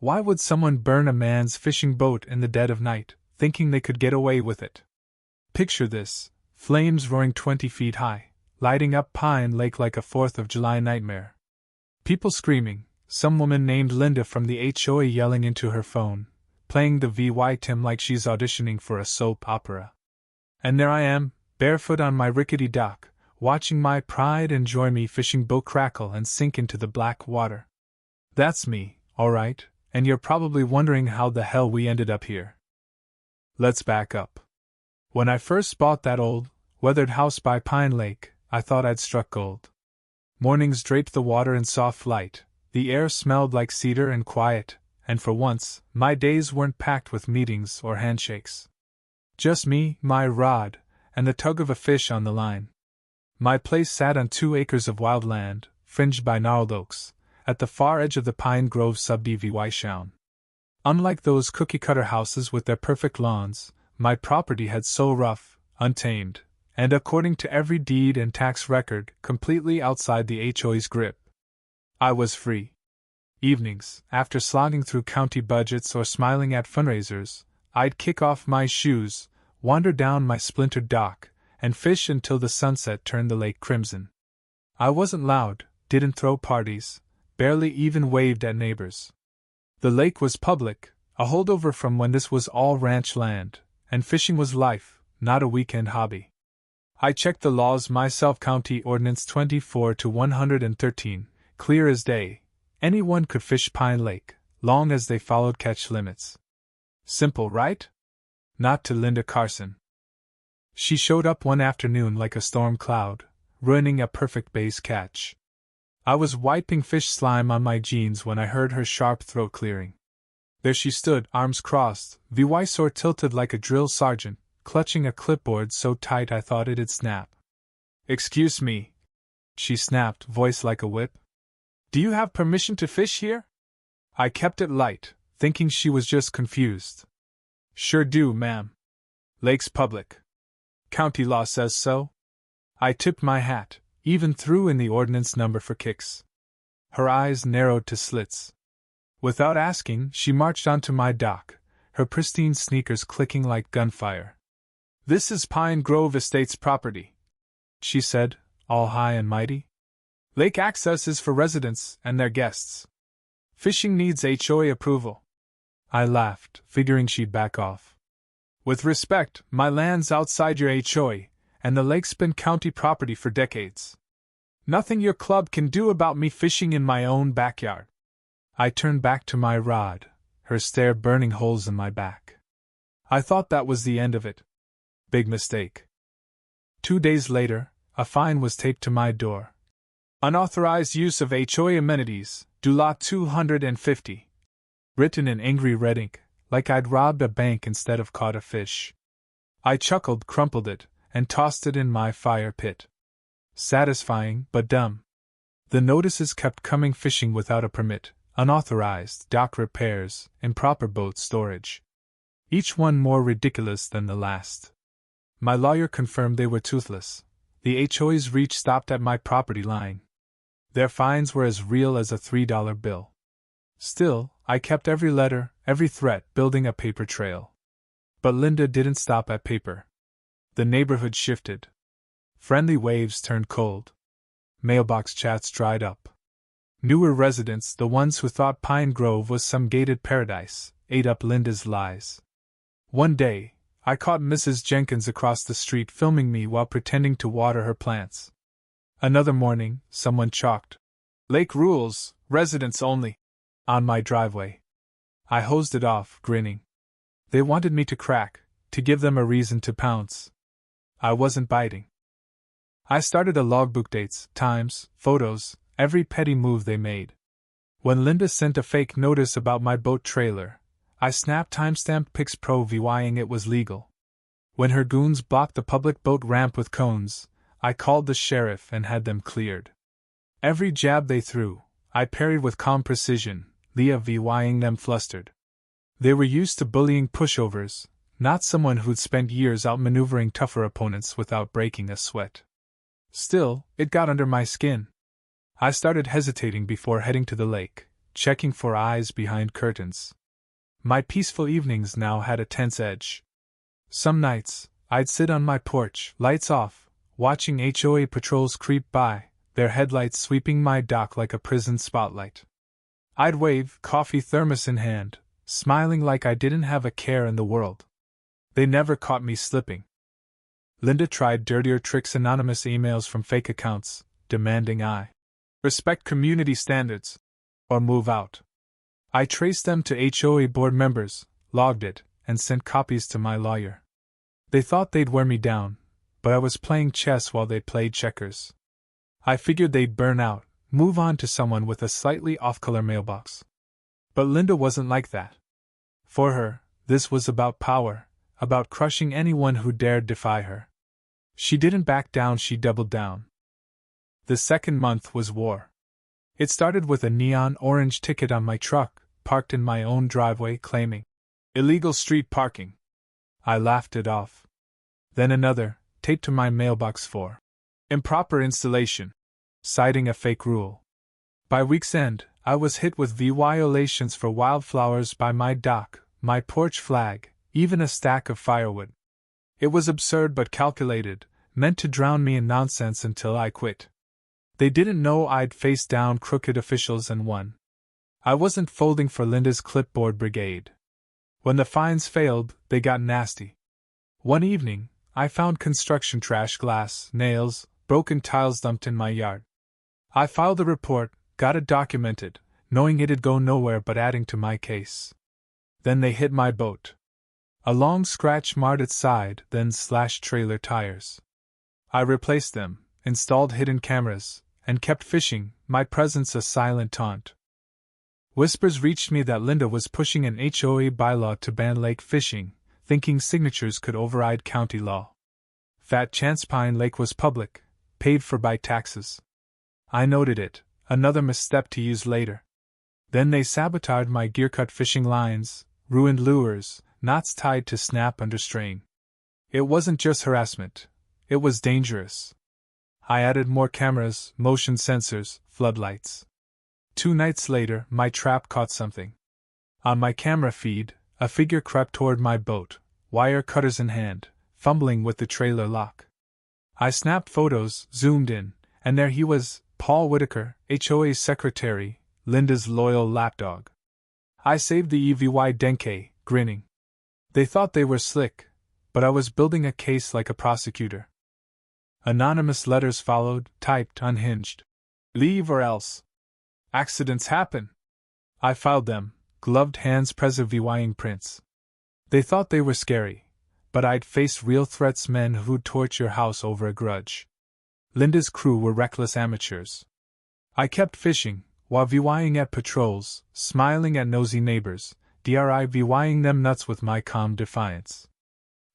Why would someone burn a man's fishing boat in the dead of night, thinking they could get away with it? Picture this: flames roaring 20 feet high, lighting up Pine Lake like a 4th of July nightmare. People screaming, some woman named Linda from the HOA yelling into her phone, playing the VY Tim like she's auditioning for a soap opera. And there I am, barefoot on my rickety dock, watching my pride and joy me fishing boat crackle and sink into the black water. That's me, alright, and you're probably wondering how the hell we ended up here. Let's back up. When I first bought that old, weathered house by Pine Lake, I thought I'd struck gold. Mornings draped the water in soft light, the air smelled like cedar and quiet, and for once, my days weren't packed with meetings or handshakes. Just me, my rod, and the tug of a fish on the line. My place sat on 2 acres of wild land, fringed by gnarled oaks, at the far edge of the Pine Grove sub-Dvy Sound. Unlike those cookie-cutter houses with their perfect lawns, my property had so rough, untamed, and according to every deed and tax record, completely outside the HOA's grip. I was free. Evenings, after slogging through county budgets or smiling at fundraisers, I'd kick off my shoes, wander down my splintered dock, and fish until the sunset turned the lake crimson. I wasn't loud, didn't throw parties, barely even waved at neighbors. The lake was public, a holdover from when this was all ranch land, and fishing was life, not a weekend hobby. I checked the laws myself. County Ordinance 24-113, clear as day. Anyone could fish Pine Lake, long as they followed catch limits. Simple, right? Not to Linda Carson. She showed up one afternoon like a storm cloud, ruining a perfect bass catch. I was wiping fish slime on my jeans when I heard her sharp throat clearing. There she stood, arms crossed, VY sword tilted like a drill sergeant, clutching a clipboard so tight I thought it'd snap. "Excuse me," she snapped, voice like a whip. "Do you have permission to fish here?" I kept it light, thinking she was just confused. "Sure do, ma'am. Lake's public. County law says so." I tipped my hat, even threw in the ordinance number for kicks. Her eyes narrowed to slits. Without asking, she marched onto my dock, her pristine sneakers clicking like gunfire. "This is Pine Grove Estates property," she said, all high and mighty. "Lake access is for residents and their guests. Fishing needs HOA approval." I laughed, figuring she'd back off. "With respect, my land's outside your HOA, and the lake's been county property for decades. Nothing your club can do about me fishing in my own backyard." I turned back to my rod, her stare burning holes in my back. I thought that was the end of it. Big mistake. 2 days later, a fine was taped to my door. "Unauthorized use of HOA amenities, do lot 250. Written in angry red ink, like I'd robbed a bank instead of caught a fish. I chuckled, crumpled it, and tossed it in my fire pit. Satisfying, but dumb. The notices kept coming: fishing without a permit, unauthorized, dock repairs, improper boat storage. Each one more ridiculous than the last. My lawyer confirmed they were toothless. The HOA's reach stopped at my property line. Their fines were as real as a $3 bill. Still, I kept every letter, every threat, building a paper trail. But Linda didn't stop at paper. The neighborhood shifted. Friendly waves turned cold. Mailbox chats dried up. Newer residents, the ones who thought Pine Grove was some gated paradise, ate up Linda's lies. One day, I caught Mrs. Jenkins across the street filming me while pretending to water her plants. Another morning, someone chalked, "Lake rules, residents only," on my driveway. I hosed it off, grinning. They wanted me to crack, to give them a reason to pounce. I wasn't biting. I started a logbook: dates, times, photos, every petty move they made. When Linda sent a fake notice about my boat trailer, I snapped timestamped pics pro-VYing it was legal. When her goons blocked the public boat ramp with cones, I called the sheriff and had them cleared. Every jab they threw, I parried with calm precision, Leah VYing them flustered. They were used to bullying pushovers, not someone who'd spent years outmaneuvering tougher opponents without breaking a sweat. Still, it got under my skin. I started hesitating before heading to the lake, checking for eyes behind curtains. My peaceful evenings now had a tense edge. Some nights, I'd sit on my porch, lights off, watching HOA patrols creep by, their headlights sweeping my dock like a prison spotlight. I'd wave, coffee thermos in hand, smiling like I didn't have a care in the world. They never caught me slipping. Linda tried dirtier tricks, anonymous emails from fake accounts, demanding I respect community standards or move out. I traced them to HOA board members, logged it, and sent copies to my lawyer. They thought they'd wear me down, but I was playing chess while they played checkers. I figured they'd burn out, move on to someone with a slightly off-color mailbox. But Linda wasn't like that. For her, this was about power, about crushing anyone who dared defy her. She didn't back down, she doubled down. The second month was war. It started with a neon orange ticket on my truck, parked in my own driveway, claiming illegal street parking. I laughed it off. Then another, taped to my mailbox for improper installation, citing a fake rule. By week's end, I was hit with violations for wildflowers by my dock, my porch flag, even a stack of firewood. It was absurd but calculated, meant to drown me in nonsense until I quit. They didn't know I'd faced down crooked officials and won. I wasn't folding for Linda's clipboard brigade. When the fines failed, they got nasty. One evening, I found construction trash, glass, nails, broken tiles dumped in my yard. I filed a report, got it documented, knowing it'd go nowhere but adding to my case. Then they hit my boat. A long scratch marred its side, then slashed trailer tires. I replaced them, installed hidden cameras, and kept fishing, my presence a silent taunt. Whispers reached me that Linda was pushing an HOA bylaw to ban lake fishing, thinking signatures could override county law. Fat chance Pine Lake was public, paid for by taxes. I noted it, another misstep to use later. Then they sabotaged my gear-cut fishing lines, ruined lures, knots tied to snap under strain. It wasn't just harassment. It was dangerous. I added more cameras, motion sensors, floodlights. 2 nights later, my trap caught something. On my camera feed, a figure crept toward my boat, wire cutters in hand, fumbling with the trailer lock. I snapped photos, zoomed in, and there he was, Paul Whitaker, HOA's secretary, Linda's loyal lapdog. I saved the EVY Denke, grinning. They thought they were slick, but I was building a case like a prosecutor. Anonymous letters followed, typed, unhinged. Leave or else. Accidents happen. I filed them, gloved hands preserving prints. They thought they were scary, but I'd faced real threats, men who'd torch your house over a grudge. Linda's crew were reckless amateurs. I kept fishing, while VYing at patrols, smiling at nosy neighbors, VYing them nuts with my calm defiance.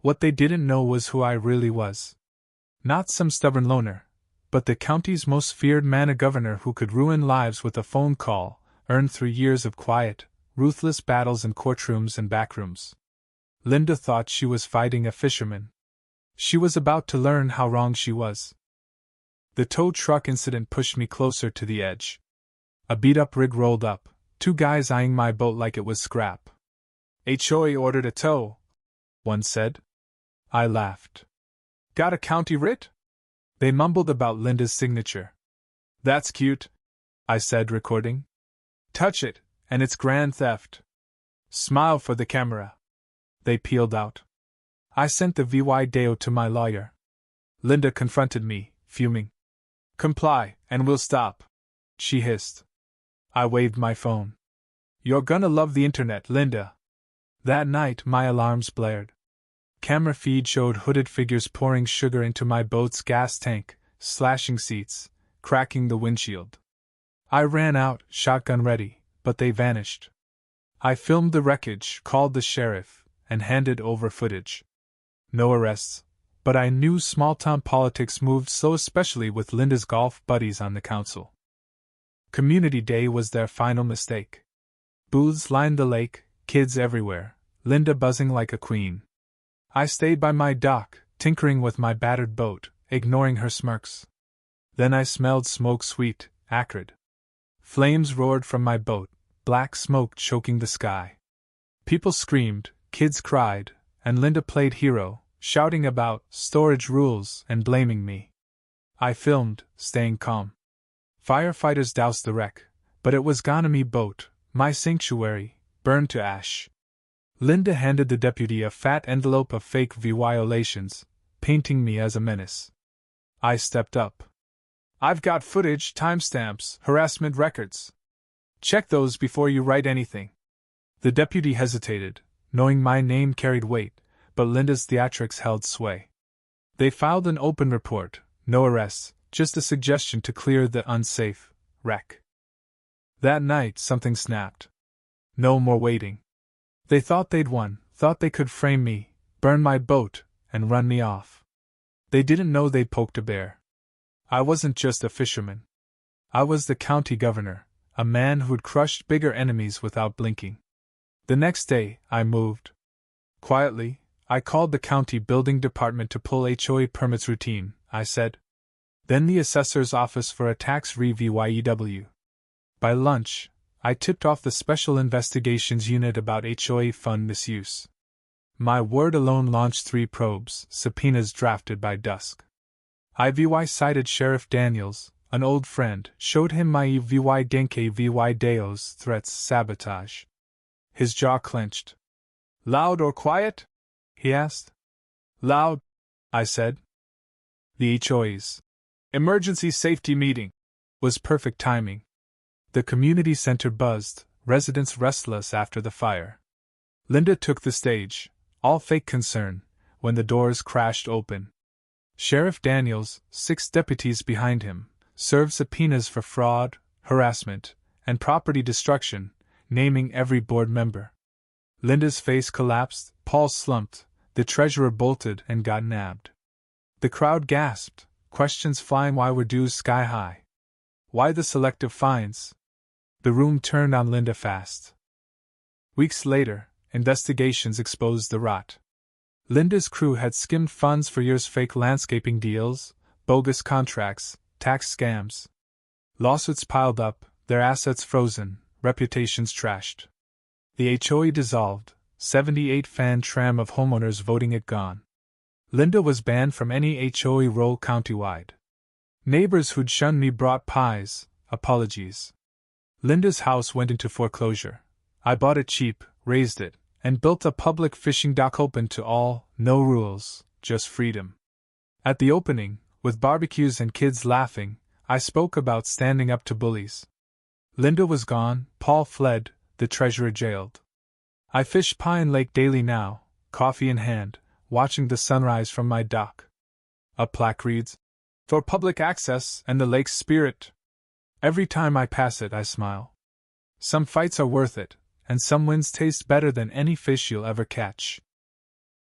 What they didn't know was who I really was. Not some stubborn loner, but the county's most feared man, a governor who could ruin lives with a phone call, earned through years of quiet, ruthless battles in courtrooms and backrooms. Linda thought she was fighting a fisherman. She was about to learn how wrong she was. The tow truck incident pushed me closer to the edge. A beat-up rig rolled up, 2 guys eyeing my boat like it was scrap. HOA ordered a tow, one said. I laughed. Got a county writ? They mumbled about Linda's signature. That's cute, I said, recording. Touch it, and it's grand theft. Smile for the camera. They peeled out. I sent the VY Deo to my lawyer. Linda confronted me, fuming. Comply, and we'll stop, she hissed. I waved my phone. You're gonna love the internet, Linda. That night, my alarms blared. Camera feed showed hooded figures pouring sugar into my boat's gas tank, slashing seats, cracking the windshield. I ran out, shotgun ready, but they vanished. I filmed the wreckage, called the sheriff, and handed over footage. No arrests, but I knew small-town politics moved so, especially with Linda's golf buddies on the council. Community Day was their final mistake. Booths lined the lake, kids everywhere, Linda buzzing like a queen. I stayed by my dock, tinkering with my battered boat, ignoring her smirks. Then I smelled smoke, sweet, acrid. Flames roared from my boat, black smoke choking the sky. People screamed, kids cried, and Linda played hero, shouting about storage rules and blaming me. I filmed, staying calm. Firefighters doused the wreck, but it was Ganami boat, my sanctuary, burned to ash. Linda handed the deputy a fat envelope of fake violations, painting me as a menace. I stepped up. I've got footage, timestamps, harassment records. Check those before you write anything. The deputy hesitated, knowing my name carried weight, but Linda's theatrics held sway. They filed an open report, no arrests, just a suggestion to clear the unsafe wreck. That night something snapped. No more waiting. They thought they'd won, thought they could frame me, burn my boat, and run me off. They didn't know they'd poked a bear. I wasn't just a fisherman. I was the county governor, a man who'd crushed bigger enemies without blinking. The next day, I moved. Quietly, I called the county building department to pull HOA permits routine, I said. Then the assessor's office for a tax review. By lunch, I tipped off the Special Investigations Unit about HOA fund misuse. My word alone launched 3 probes, subpoenas drafted by dusk. I cited Sheriff Daniels, an old friend, showed him my Genke vy Deo's threats, sabotage. His jaw clenched. Loud or quiet? He asked. Loud, I said. The HOA's emergency safety meeting was perfect timing. The community center buzzed, residents restless after the fire. Linda took the stage, all fake concern, when the doors crashed open. Sheriff Daniels, 6 deputies behind him, served subpoenas for fraud, harassment, and property destruction, naming every board member. Linda's face collapsed, Paul slumped, the treasurer bolted and got nabbed. The crowd gasped, questions flying. Why were dues sky high? Why the selective fines? The room turned on Linda fast. Weeks later, investigations exposed the rot. Linda's crew had skimmed funds for years, fake landscaping deals, bogus contracts, tax scams. Lawsuits piled up, their assets frozen, reputations trashed. The HOA dissolved, 78 fan tram of homeowners voting it gone. Linda was banned from any HOA role countywide. Neighbors who'd shunned me brought pies, apologies. Linda's house went into foreclosure. I bought it cheap, raised it, and built a public fishing dock open to all, no rules, just freedom. At the opening, with barbecues and kids laughing, I spoke about standing up to bullies. Linda was gone, Paul fled, the treasurer jailed. I fish Pine Lake daily now, coffee in hand, watching the sunrise from my dock. A plaque reads, "For public access and the lake's spirit." Every time I pass it, I smile. Some fights are worth it, and some wins taste better than any fish you'll ever catch.